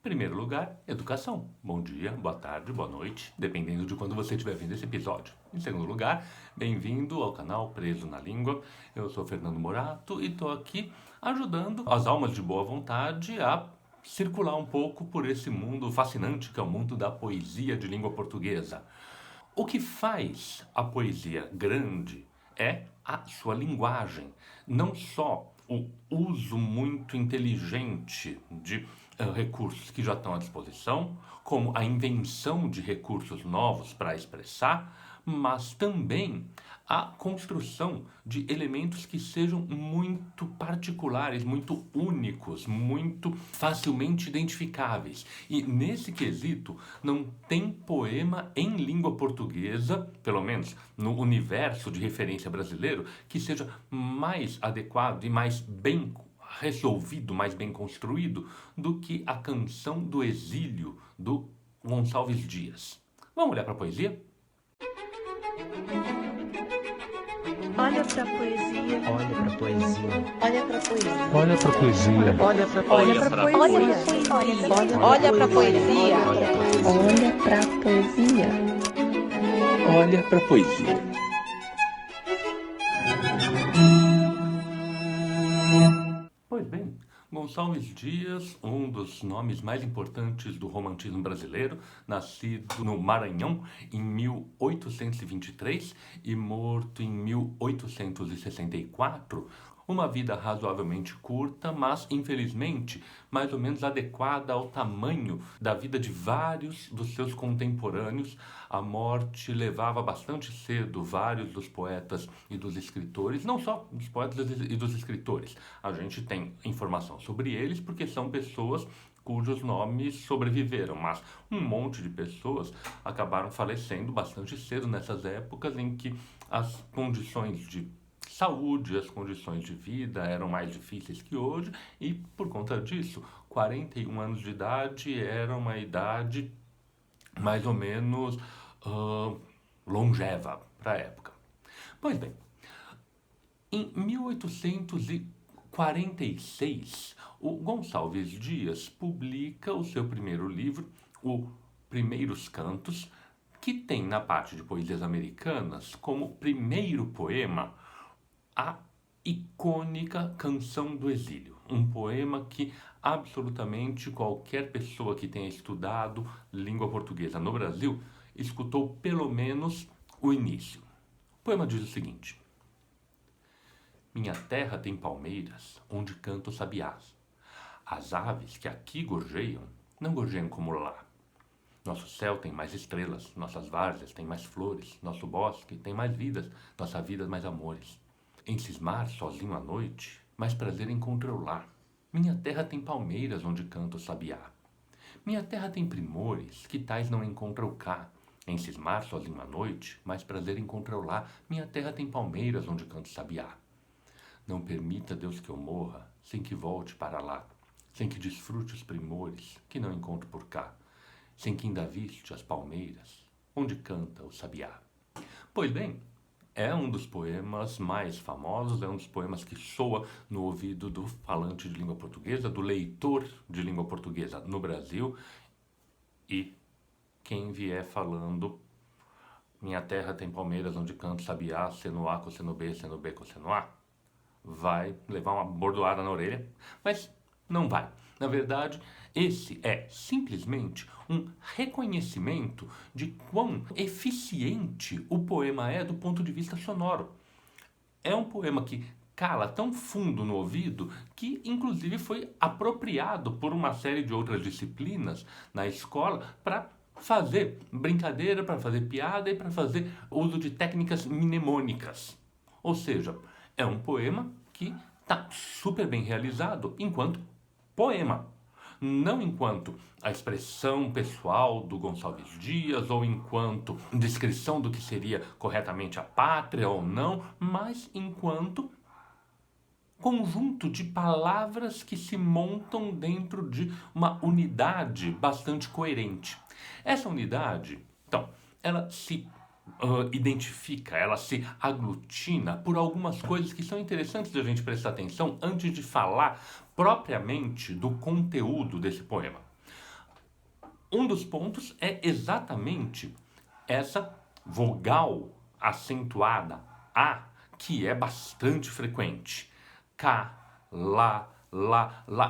Primeiro lugar, educação. Bom dia, boa tarde, boa noite, dependendo de quando você estiver vendo esse episódio. Em segundo lugar, bem-vindo ao canal Preso na Língua. Eu sou Fernando Morato e estou aqui ajudando as almas de boa vontade a circular um pouco por esse mundo fascinante que é o mundo da poesia de língua portuguesa. O que faz a poesia grande é a sua linguagem, não só o uso muito inteligente de recursos que já estão à disposição, como a invenção de recursos novos para expressar, mas também a construção de elementos que sejam muito particulares, muito únicos, muito facilmente identificáveis. E nesse quesito, não tem poema em língua portuguesa, pelo menos no universo de referência brasileiro, que seja mais adequado e mais bem resolvido, mais bem construído do que a Canção do Exílio do Gonçalves Dias. Vamos olhar para a poesia? Olha pra poesia. Olha pra poesia. Olha pra poesia. Olha pra poesia. Olha pra poesia. Olha pra poesia. Olha pra poesia. Olha pra poesia. Pois bem, Gonçalves Dias, um dos nomes mais importantes do romantismo brasileiro, nascido no Maranhão em 1823 e morto em 1864, uma vida razoavelmente curta, mas infelizmente mais ou menos adequada ao tamanho da vida de vários dos seus contemporâneos. A morte levava bastante cedo vários dos poetas e dos escritores, não só dos poetas e dos escritores. A gente tem informação sobre eles porque são pessoas cujos nomes sobreviveram, mas um monte de pessoas acabaram falecendo bastante cedo nessas épocas em que as condições de saúde, as condições de vida eram mais difíceis que hoje e, por conta disso, 41 anos de idade era uma idade mais ou menos longeva para a época. Pois bem, em 1846, o Gonçalves Dias publica o seu primeiro livro, o Primeiros Cantos, que tem na parte de poesias americanas como primeiro poema a icônica Canção do Exílio, um poema que absolutamente qualquer pessoa que tenha estudado língua portuguesa no Brasil escutou pelo menos o início. O poema diz o seguinte: minha terra tem palmeiras onde cantam sabiás. As aves que aqui gorjeiam não gorjeiam como lá. Nosso céu tem mais estrelas, nossas várzeas têm mais flores, nosso bosque tem mais vidas, nossa vida mais amores. Em cismar sozinho à noite, mais prazer encontro eu lá. Minha terra tem palmeiras onde canta o sabiá. Minha terra tem primores que tais não encontro eu cá. Em cismar sozinho à noite, mais prazer encontro eu lá. Minha terra tem palmeiras onde canta o sabiá. Não permita, Deus, que eu morra sem que volte para lá, sem que desfrute os primores que não encontro por cá, sem que ainda viste as palmeiras onde canta o sabiá. Pois bem, é um dos poemas mais famosos, é um dos poemas que soa no ouvido do falante de língua portuguesa, do leitor de língua portuguesa no Brasil. E quem vier falando minha terra tem palmeiras onde canta sabiá, seno A, cosseno B, seno B, cosseno A, vai levar uma bordoada na orelha, mas não vai. Na verdade, esse é simplesmente um reconhecimento de quão eficiente o poema é do ponto de vista sonoro. É um poema que cala tão fundo no ouvido que, inclusive, foi apropriado por uma série de outras disciplinas na escola para fazer brincadeira, para fazer piada e para fazer uso de técnicas mnemônicas. Ou seja, é um poema que está super bem realizado enquanto poema, não enquanto a expressão pessoal do Gonçalves Dias ou enquanto descrição do que seria corretamente a pátria ou não, mas enquanto conjunto de palavras que se montam dentro de uma unidade bastante coerente. Essa unidade, então, ela se identifica, ela se aglutina por algumas coisas que são interessantes de a gente prestar atenção antes de falar propriamente do conteúdo desse poema. Um dos pontos é exatamente essa vogal acentuada A, que é bastante frequente. Cá, lá,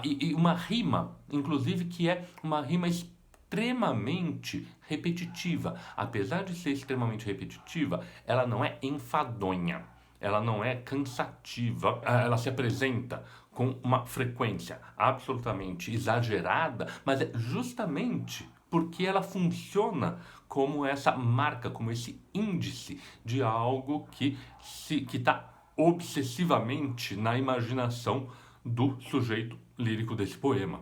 e uma rima, inclusive, que é uma rima extremamente repetitiva. Apesar de ser extremamente repetitiva, ela não é enfadonha, ela não é cansativa, ela se apresenta com uma frequência absolutamente exagerada, mas é justamente porque ela funciona como essa marca, como esse índice de algo que está obsessivamente na imaginação do sujeito lírico desse poema.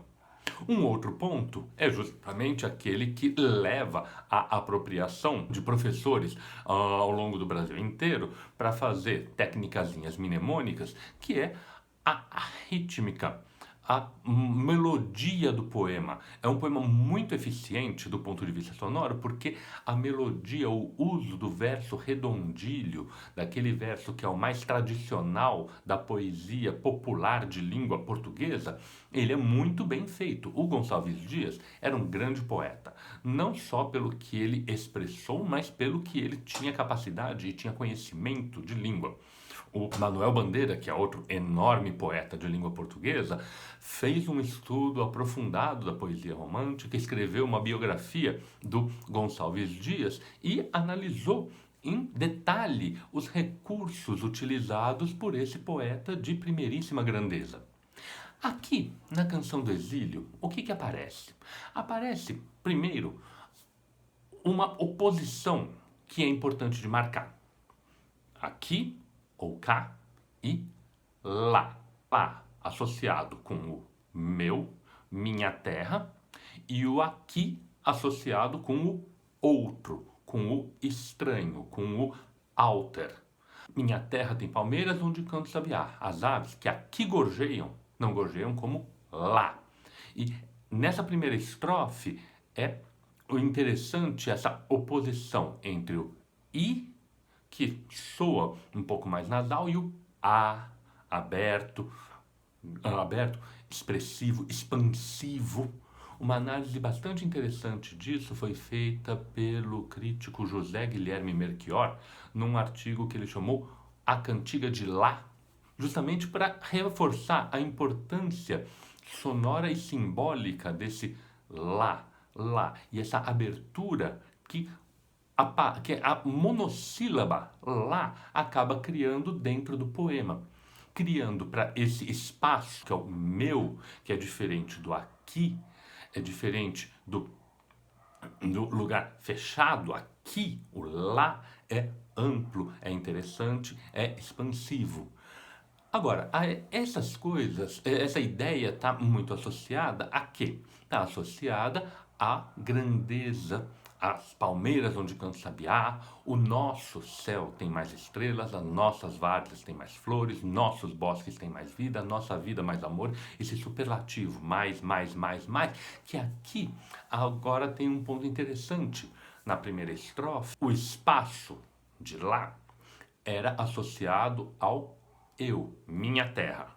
Um outro ponto é justamente aquele que leva à apropriação de professores ao longo do Brasil inteiro para fazer técnicazinhas mnemônicas, que é a rítmica, a melodia do poema. É um poema muito eficiente do ponto de vista sonoro, porque a melodia, o uso do verso redondilho, daquele verso que é o mais tradicional da poesia popular de língua portuguesa, ele é muito bem feito. O Gonçalves Dias era um grande poeta, não só pelo que ele expressou, mas pelo que ele tinha capacidade e tinha conhecimento de língua. O Manuel Bandeira, que é outro enorme poeta de língua portuguesa, fez um estudo aprofundado da poesia romântica, escreveu uma biografia do Gonçalves Dias e analisou em detalhe os recursos utilizados por esse poeta de primeiríssima grandeza. Aqui, na Canção do Exílio, o que aparece? Aparece, primeiro, uma oposição que é importante de marcar. Aqui, ou cá, e lá. Lá, associado com o meu, minha terra, e o aqui, associado com o outro, com o estranho, com o alter. Minha terra tem palmeiras onde canta o sabiá. As aves que aqui gorjeiam, não gorjeiam como lá. E nessa primeira estrofe é o interessante essa oposição entre o i, que soa um pouco mais nasal, e o a, aberto, expressivo, expansivo. Uma análise bastante interessante disso foi feita pelo crítico José Guilherme Melchior num artigo que ele chamou A Cantiga de Lá, justamente para reforçar a importância sonora e simbólica desse lá, e essa abertura que a monossílaba lá acaba criando dentro do poema, criando para esse espaço que é o meu, que é diferente do aqui, é diferente do lugar fechado. Aqui, o lá é amplo, é interessante, é expansivo. Agora, essas coisas, essa ideia está muito associada a quê? Está associada à grandeza, às palmeiras onde canta o sabiá, o nosso céu tem mais estrelas, as nossas várzeas têm mais flores, nossos bosques têm mais vida, nossa vida mais amor, esse superlativo, mais, que aqui agora tem um ponto interessante. Na primeira estrofe, o espaço de lá era associado ao eu, minha terra.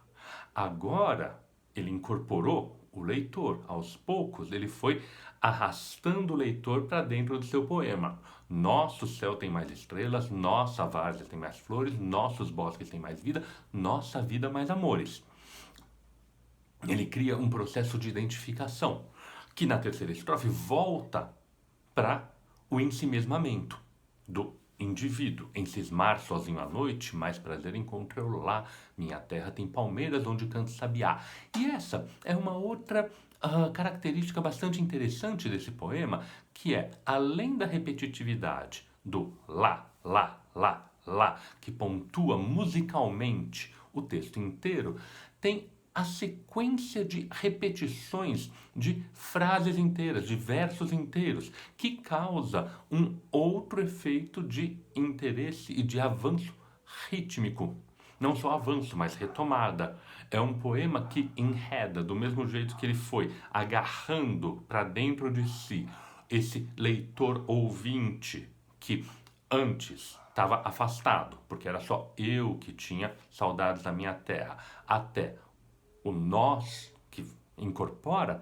Agora ele incorporou o leitor. Aos poucos ele foi arrastando o leitor para dentro do seu poema. Nosso céu tem mais estrelas, nossa várzea tem mais flores, nossos bosques têm mais vida, nossa vida mais amores. Ele cria um processo de identificação, que na terceira estrofe volta para o ensimesmamento do indivíduo. Em cismar sozinho à noite, mais prazer encontro eu lá. Minha terra tem palmeiras onde canta sabiá. E essa é uma outra característica bastante interessante desse poema, que é, além da repetitividade do lá, que pontua musicalmente o texto inteiro, tem a sequência de repetições de frases inteiras, de versos inteiros, que causa um outro efeito de interesse e de avanço rítmico. Não só avanço, mas retomada. É um poema que enreda, do mesmo jeito que ele foi agarrando para dentro de si esse leitor ouvinte que antes estava afastado, porque era só eu que tinha saudades da minha terra, até o nós, que incorpora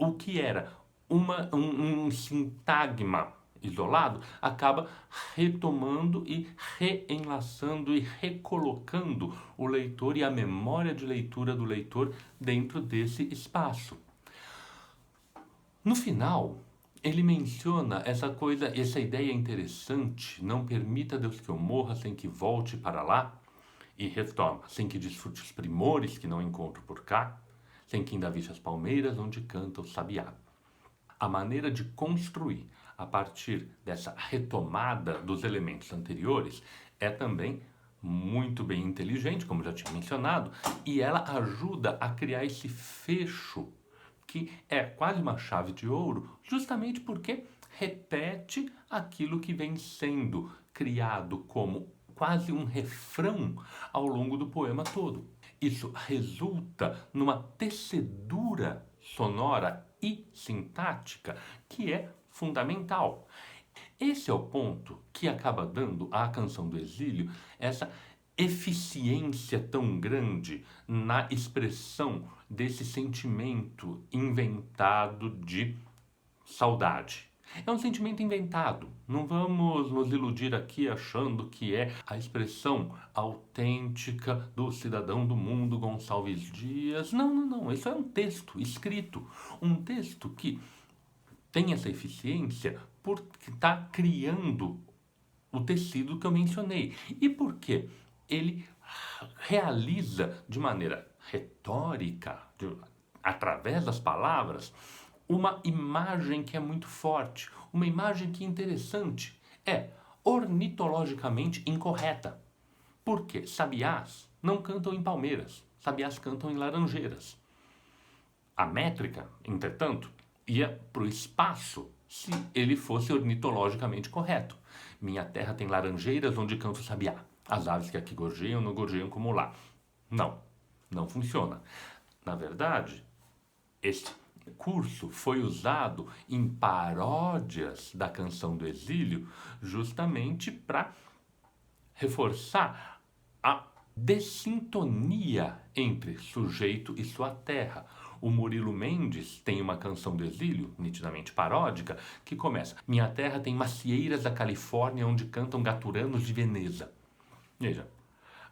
o que era um sintagma isolado acaba retomando e reenlaçando e recolocando o leitor e a memória de leitura do leitor dentro desse espaço. No final, ele menciona essa ideia interessante: não permita, Deus, que eu morra sem que volte para lá, e retoma: sem que desfrute os primores que não encontro por cá, sem que ainda viste as palmeiras onde canta o sabiá. A maneira de construir a partir dessa retomada dos elementos anteriores é também muito bem inteligente, como já tinha mencionado, e ela ajuda a criar esse fecho que é quase uma chave de ouro, justamente porque repete aquilo que vem sendo criado como quase um refrão ao longo do poema todo. Isso resulta numa tecedura sonora e sintática que é fundamental. Esse é o ponto que acaba dando à Canção do Exílio essa eficiência tão grande na expressão desse sentimento inventado de saudade. É um sentimento inventado. Não vamos nos iludir aqui achando que é a expressão autêntica do cidadão do mundo Gonçalves Dias. Não. Isso é um texto escrito. Um texto que tem essa eficiência porque está criando o tecido que eu mencionei. E por quê? Ele realiza de maneira retórica, através das palavras, uma imagem que é muito forte, uma imagem que é interessante, é ornitologicamente incorreta. Porque sabiás não cantam em palmeiras, sabiás cantam em laranjeiras. A métrica, entretanto, ia para o espaço se ele fosse ornitologicamente correto. Minha terra tem laranjeiras onde canta o sabiá. As aves que aqui gorjeiam não gorjeiam como lá. Não funciona. Na verdade, este curso foi usado em paródias da Canção do Exílio justamente para reforçar a dessintonia entre sujeito e sua terra. O Murilo Mendes tem uma Canção do Exílio, nitidamente paródica, que começa: minha terra tem macieiras da Califórnia onde cantam gaturanos de Veneza. Veja,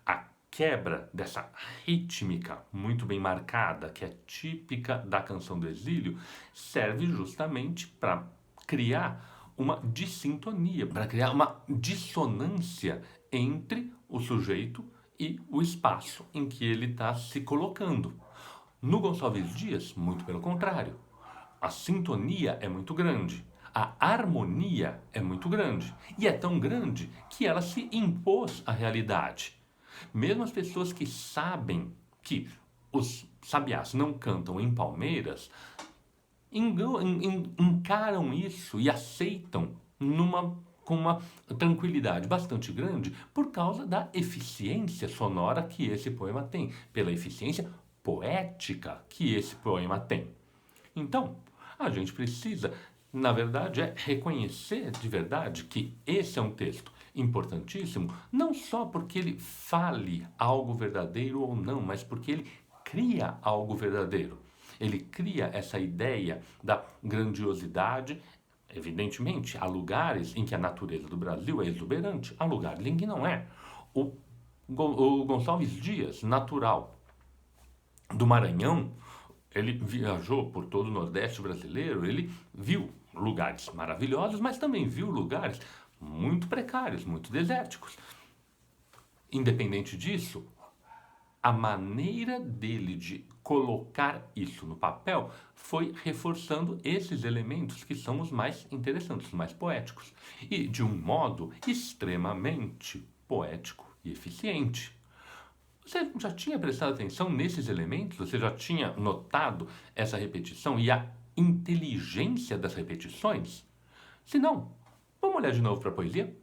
a quebra dessa rítmica muito bem marcada, que é típica da Canção do Exílio, serve justamente para criar uma dissintonia, para criar uma dissonância entre o sujeito e o espaço em que ele está se colocando. No Gonçalves Dias, muito pelo contrário. A sintonia é muito grande. A harmonia é muito grande. E é tão grande que ela se impôs à realidade. Mesmo as pessoas que sabem que os sabiás não cantam em palmeiras, encaram isso e aceitam com uma tranquilidade bastante grande por causa da eficiência sonora que esse poema tem, pela eficiência poética que esse poema tem. Então, a gente precisa, na verdade, reconhecer de verdade que esse é um texto importantíssimo, não só porque ele fale algo verdadeiro ou não, mas porque ele cria algo verdadeiro. Ele cria essa ideia da grandiosidade. Evidentemente, há lugares em que a natureza do Brasil é exuberante, há lugares em que não é. O Gonçalves Dias, natural do Maranhão, ele viajou por todo o Nordeste brasileiro, ele viu lugares maravilhosos, mas também viu lugares muito precários, muito desérticos. Independente disso, a maneira dele de colocar isso no papel foi reforçando esses elementos que são os mais interessantes, os mais poéticos, e de um modo extremamente poético e eficiente. Você já tinha prestado atenção nesses elementos? Você já tinha notado essa repetição e a inteligência das repetições? Se não, vamos olhar de novo para a poesia?